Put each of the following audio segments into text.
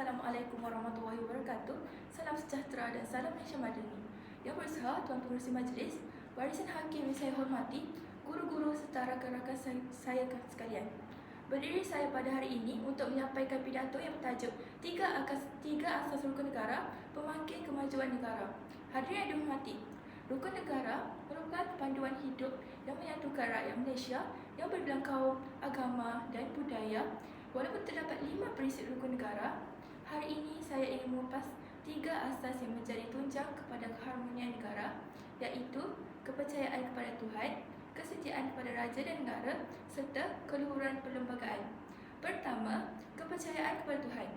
Assalamualaikum warahmatullahi wabarakatuh. Salam sejahtera dan salam Malaysia Madani. Yang berusaha Tuan Pengerusi Majlis, barisan hakim yang saya hormati, guru-guru serta rakan-rakan saya sekalian. Berdiri saya pada hari ini untuk menyampaikan pidato yang bertajuk Tiga Asas Rukun Negara, Pemangkin Kemajuan Negara. Hadirin yang dihormati, Rukun negara merupakan panduan hidup yang menyatukan rakyat Malaysia yang berbilang kaum, agama dan budaya. Walaupun terdapat 5 prinsip rukun negara, hari ini saya ingin mengupas 3 asas yang menjadi tunjang kepada keharmonian negara, iaitu kepercayaan kepada Tuhan, kesetiaan kepada raja dan negara, serta keluhuran perlembagaan. Pertama, kepercayaan kepada Tuhan.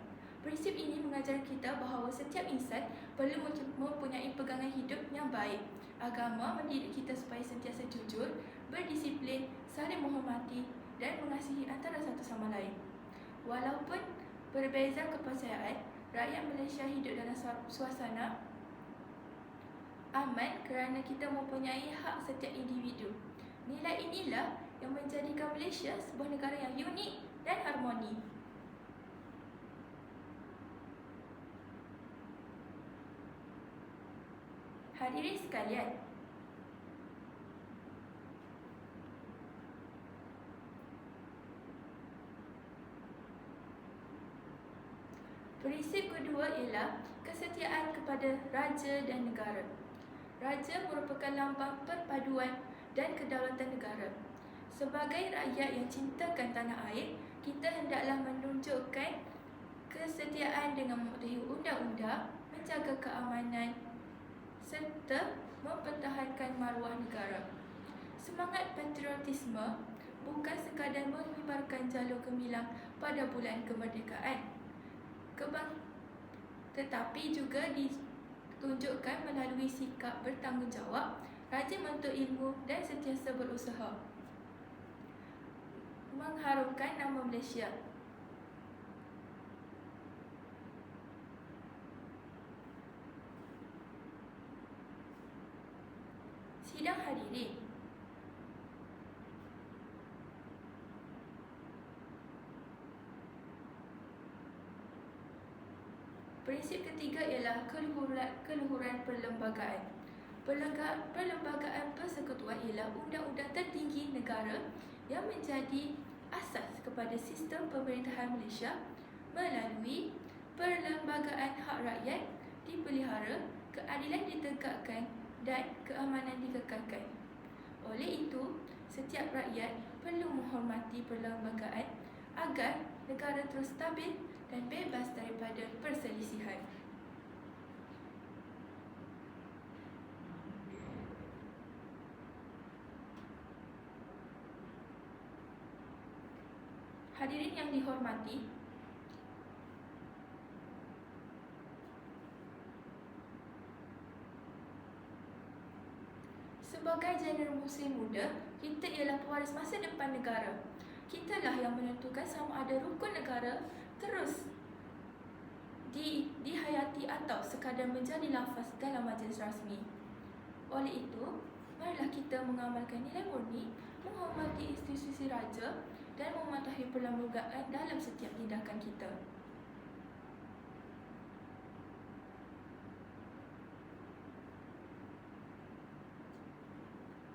Prinsip ini mengajar kita bahawa setiap insan perlu mempunyai pegangan hidup yang baik. Agama mendidik kita supaya sentiasa jujur, berdisiplin, saling menghormati dan mengasihi antara satu sama lain. Walaupun berbeza kepercayaan, rakyat Malaysia hidup dalam suasana aman kerana kita mempunyai hak setiap individu. Nilai inilah yang menjadikan Malaysia sebuah negara yang unik dan harmoni. Hadirin sekalian, prinsip kedua ialah kesetiaan kepada raja dan negara. Raja merupakan lambang perpaduan dan kedaulatan negara. Sebagai rakyat yang cintakan tanah air, kita hendaklah menunjukkan kesetiaan dengan mematuhi undang-undang, menjaga keamanan serta mempertahankan maruah negara. Semangat patriotisme bukan sekadar mengibarkan jalur gemilang pada bulan kemerdekaan, tetapi juga ditunjukkan melalui sikap bertanggungjawab, rajin menuntut ilmu dan sentiasa berusaha mengharumkan nama Malaysia. Sidang hadirin, prinsip ketiga ialah keluhuran perlembagaan. Perlembagaan persekutuan ialah undang-undang tertinggi negara yang menjadi asas kepada sistem pemerintahan Malaysia. Melalui perlembagaan, hak rakyat dipelihara, keadilan ditegakkan dan keamanan dikekalkan. Oleh itu, setiap rakyat perlu menghormati perlembagaan agar negara terus stabil dan bebas daripada perselisihan. Hadirin yang dihormati, sebagai jeneral Muslim muda, kita ialah pewaris masa depan negara. Kitalah yang menentukan sama ada rukun negara terus dihayati atau sekadar menjadi lafaz dalam majlis rasmi. Oleh itu, marilah kita mengamalkan nilai murni, menghormati institusi raja dan mematuhi perlembagaan dalam setiap tindakan kita.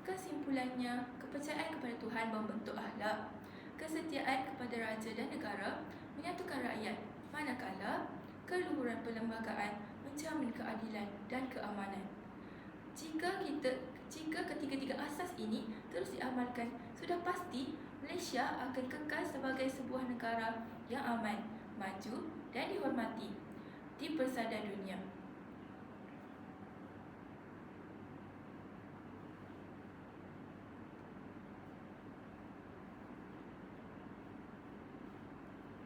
Kesimpulannya, kepercayaan kepada Tuhan membentuk akhlak. Kesetiaan kepada raja dan negara menyatukan rakyat, manakala keluhuran perlembagaan menjamin keadilan dan keamanan. Jika ketiga-tiga asas ini terus diamalkan, sudah pasti Malaysia akan kekal sebagai sebuah negara yang aman, maju dan dihormati di persada dunia.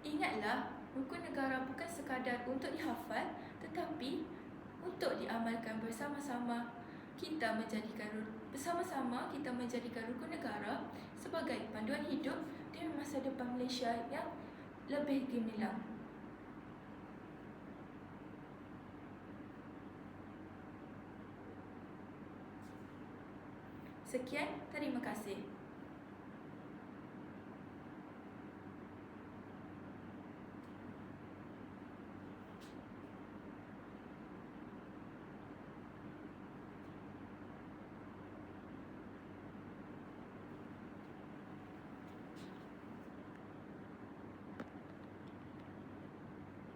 Ingatlah, rukun negara bukan sekadar untuk dihafal, tetapi untuk diamalkan bersama-sama. Kita menjadikan rukun negara sebagai panduan hidup di masa depan Malaysia yang lebih gemilang. Sekian, terima kasih.